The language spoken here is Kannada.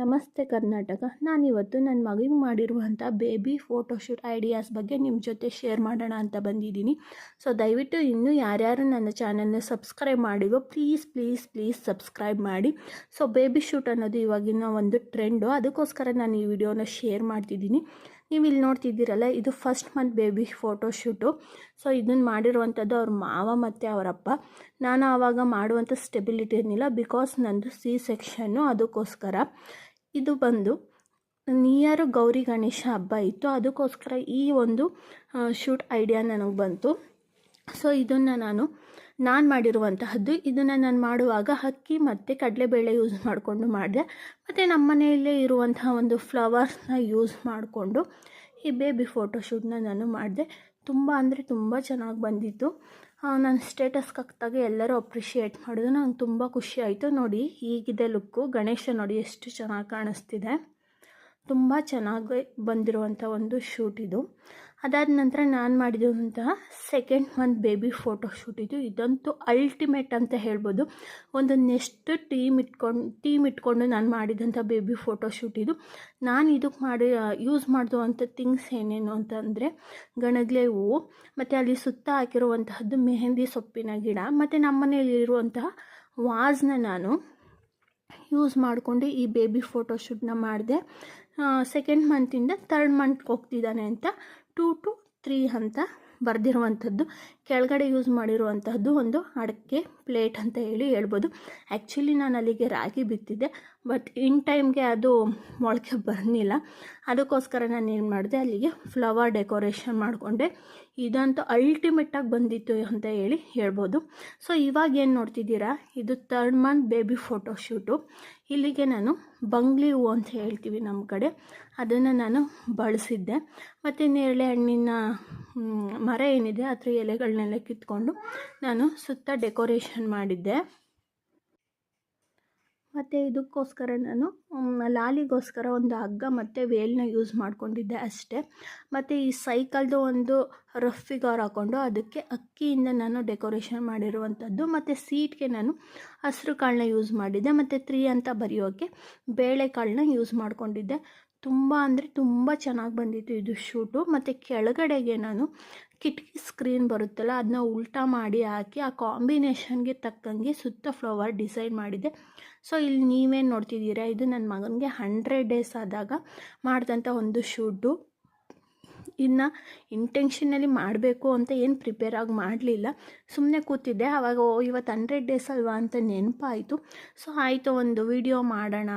ನಮಸ್ತೆ ಕರ್ನಾಟಕ. ನಾನಿವತ್ತು ನನ್ನ ಮಗುವಿಗೆ ಮಾಡಿರುವಂಥ ಬೇಬಿ ಫೋಟೋಶೂಟ್ ಐಡಿಯಾಸ್ ಬಗ್ಗೆ ನಿಮ್ಮ ಜೊತೆ ಶೇರ್ ಮಾಡೋಣ ಅಂತ ಬಂದಿದ್ದೀನಿ. ಸೊ ದಯವಿಟ್ಟು ಇನ್ನೂ ಯಾರ್ಯಾರು ನನ್ನ ಚಾನಲ್ನ ಸಬ್ಸ್ಕ್ರೈಬ್ ಮಾಡಿವೋ ಪ್ಲೀಸ್ ಸಬ್ಸ್ಕ್ರೈಬ್ ಮಾಡಿ. ಸೊ ಬೇಬಿ ಶೂಟ್ ಅನ್ನೋದು ಇವಾಗಿನ ಒಂದು ಟ್ರೆಂಡು, ಅದಕ್ಕೋಸ್ಕರ ನಾನು ಈ ವಿಡಿಯೋನ ಶೇರ್ ಮಾಡ್ತಿದ್ದೀನಿ. ನೀವು ಇಲ್ಲಿ ನೋಡ್ತಿದ್ದೀರಲ್ಲ, ಇದು first month baby photoshoot. So ಇದನ್ನು ಮಾಡಿರುವಂಥದ್ದು ಅವ್ರ ಮಾವ ಮತ್ತು ಅವರಪ್ಪ. ನಾನು ಆವಾಗ ಮಾಡುವಂಥ ಸ್ಟೆಬಿಲಿಟಿ ಏನಿಲ್ಲ, ಬಿಕಾಸ್ ನಂದು ಸೆಕ್ಷನ್ನು, ಅದಕ್ಕೋಸ್ಕರ. ಇದು ಬಂದು ನಿಯರ್ ಗೌರಿ ಗಣೇಶ ಹಬ್ಬ ಇತ್ತು, ಅದಕ್ಕೋಸ್ಕರ ಈ ಒಂದು ಶೂಟ್ ಐಡಿಯಾ ನನಗೆ ಬಂತು. ಸೊ ಇದನ್ನು ನಾನು ಮಾಡಿರುವಂತಹದ್ದು. ಇದನ್ನು ನಾನು ಮಾಡುವಾಗ ಅಕ್ಕಿ ಮತ್ತು ಕಡಲೆಬೇಳೆ ಯೂಸ್ ಮಾಡಿಕೊಂಡು ಮಾಡಿದೆ, ಮತ್ತು ನಮ್ಮ ಮನೆಯಲ್ಲೇ ಇರುವಂತಹ ಒಂದು ಫ್ಲವರ್ಸ್ನ ಯೂಸ್ ಮಾಡಿಕೊಂಡು ಈ ಬೇಬಿ ಫೋಟೋಶೂಟ್ನ ನಾನು ಮಾಡಿದೆ. ತುಂಬ ಅಂದರೆ ತುಂಬ ಚೆನ್ನಾಗಿ ಬಂದಿತ್ತು. ನಾನು ಸ್ಟೇಟಸ್ಗೆ ಹಾಕಿದಾಗ ಎಲ್ಲರೂ ಅಪ್ರಿಷಿಯೇಟ್ ಮಾಡಿದ್ರು, ನಂಗೆ ತುಂಬ ಖುಷಿ ಆಯಿತು. ನೋಡಿ ಹೀಗಿದೆ ಲುಕ್ಕು, ಗಣೇಶ ನೋಡಿ ಎಷ್ಟು ಚೆನ್ನಾಗಿ ಕಾಣಿಸ್ತಿದೆ. ತುಂಬ ಚೆನ್ನಾಗಿ ಬಂದಿರುವಂಥ ಒಂದು ಶೂಟ್ ಇದು. ಅದಾದ ನಂತರ ನಾನು ಮಾಡಿರುವಂತಹ ಸೆಕೆಂಡ್ ಮಂತ್ ಬೇಬಿ ಫೋಟೋಶೂಟ್ ಇದು. ಇದಂತೂ ಅಲ್ಟಿಮೇಟ್ ಅಂತ ಹೇಳ್ಬೋದು. ಒಂದು ನೆಕ್ಸ್ಟ್ ಟೀಮ್ ಇಟ್ಕೊಂಡು ನಾನು ಮಾಡಿದಂಥ ಬೇಬಿ ಫೋಟೋಶೂಟ್ ಇದು. ನಾನು ಇದಕ್ಕೆ ಯೂಸ್ ಮಾಡಿರುವಂಥ ಥಿಂಗ್ಸ್ ಏನೇನು ಅಂತಂದರೆ, ಗಣಗ್ಲೆ ಹೂವು, ಮತ್ತು ಅಲ್ಲಿ ಸುತ್ತ ಹಾಕಿರುವಂತಹದ್ದು ಮೆಹಂದಿ ಸೊಪ್ಪಿನ ಗಿಡ, ಮತ್ತು ನಮ್ಮ ಮನೆಯಲ್ಲಿರುವಂತಹ ವಾಸ್ನ ನಾನು ಯೂಸ್ ಮಾಡಿಕೊಂಡು ಈ ಬೇಬಿ ಫೋಟೋಶೂಟ್ನ ಮಾಡಿದೆ. ಸೆಕೆಂಡ್ ಮಂತಿಂದ ಥರ್ಡ್ ಮಂತ್ಗೆ ಹೋಗ್ತಿದ್ದಾನೆ ಅಂತ 2 to 3 ಅಂತ ಬರೆದಿರುವಂಥದ್ದು. ಕೆಳಗಡೆ ಯೂಸ್ ಮಾಡಿರುವಂಥದ್ದು ಒಂದು ಅಡಿಕೆ ಪ್ಲೇಟ್ ಅಂತ ಹೇಳ್ಬೋದು. ಆ್ಯಕ್ಚುಲಿ ನಾನು ಅಲ್ಲಿಗೆ ರಾಗಿ ಬಿತ್ತಿದ್ದೆ, ಬಟ್ ಇನ್ ಟೈಮ್ಗೆ ಅದು ಮೊಳಕೆ ಬರಲಿಲ್ಲ. ಅದಕ್ಕೋಸ್ಕರ ನಾನು ಏನು ಮಾಡಿದೆ, ಅಲ್ಲಿಗೆ ಫ್ಲವರ್ ಡೆಕೋರೇಷನ್ ಮಾಡಿಕೊಂಡೆ. ಇದಂತೂ ಅಲ್ಟಿಮೇಟಾಗಿ ಬಂದಿತ್ತು ಅಂತ ಹೇಳ್ಬೋದು. ಸೊ ಇವಾಗ ಏನು ನೋಡ್ತಿದ್ದೀರಾ, ಇದು ಥರ್ಡ್ ಮಂತ್ ಬೇಬಿ ಫೋಟೋಶೂಟು. ಇಲ್ಲಿಗೆ ನಾನು ಬಂಗ್ಲಿ ಹೂವು ಅಂತ ಹೇಳ್ತೀವಿ ನಮ್ಮ ಕಡೆ, ಅದನ್ನು ನಾನು ಬಳಸಿದ್ದೆ. ಮತ್ತು ನೇರಳೆ ಹಣ್ಣಿನ ಮರ ಏನಿದೆ ಅದರ ಎಲೆಗಳನ್ನೆಲ್ಲ ಕಿತ್ಕೊಂಡು ನಾನು ಸುತ್ತ ಡೆಕೋರೇಷನ್ ಮಾಡಿದ್ದೆ. ಮತ್ತು ಇದಕ್ಕೋಸ್ಕರ ನಾನು ಲಾಲಿಗೋಸ್ಕರ ಒಂದು ಹಗ್ಗ ಮತ್ತು ವೇಲ್ನ ಯೂಸ್ ಮಾಡ್ಕೊಂಡಿದ್ದೆ ಅಷ್ಟೇ. ಮತ್ತು ಈ ಸೈಕಲ್ದು ಒಂದು ರಫ್ ಫಿಗರ್ ಹಾಕ್ಕೊಂಡು ಅದಕ್ಕೆ ಅಕ್ಕಿಯಿಂದ ನಾನು ಡೆಕೋರೇಷನ್ ಮಾಡಿರುವಂಥದ್ದು. ಮತ್ತು ಸೀಟ್ಗೆ ನಾನು ಹಸಿರು ಕಾಳನ್ನ ಯೂಸ್ ಮಾಡಿದ್ದೆ, ಮತ್ತು 3 ಅಂತ ಬರೆಯೋಕ್ಕೆ ಬೇಳೆಕಾಳನ್ನ ಯೂಸ್ ಮಾಡ್ಕೊಂಡಿದ್ದೆ. ತುಂಬ ಅಂದರೆ ತುಂಬ ಚೆನ್ನಾಗಿ ಬಂದಿತ್ತು ಇದು ಶೂಟು. ಮತ್ತು ಕೆಳಗಡೆಗೆ ನಾನು ಕಿಟಕಿ ಸ್ಕ್ರೀನ್ ಬರುತ್ತಲ್ಲ, ಅದನ್ನ ಉಲ್ಟಾ ಮಾಡಿ ಹಾಕಿ ಆ ಕಾಂಬಿನೇಷನ್ಗೆ ತಕ್ಕಂಗೆ ಸುತ್ತ ಫ್ಲವರ್ ಡಿಸೈನ್ ಮಾಡಿದೆ. ಸೊ ಇಲ್ಲಿ ನೀವೇನು ನೋಡ್ತಿದ್ದೀರಾ, ಇದು ನನ್ನ ಮಗನಿಗೆ 100 days ಆದಾಗ ಮಾಡಿದಂಥ ಒಂದು ಶೂಟು. ಇನ್ನು ಇಂಟೆನ್ಷನಲ್ಲಿ ಮಾಡಬೇಕು ಅಂತ ಏನು ಪ್ರಿಪೇರ್ ಆಗಿ ಮಾಡಲಿಲ್ಲ, ಸುಮ್ಮನೆ ಕೂತಿದ್ದೆ. ಆವಾಗ ಇವತ್ತು 100 days ಅಲ್ವಾ ಅಂತ ನೆನಪಾಯಿತು. ಸೊ ಆಯಿತು, ಒಂದು ವಿಡಿಯೋ ಮಾಡೋಣ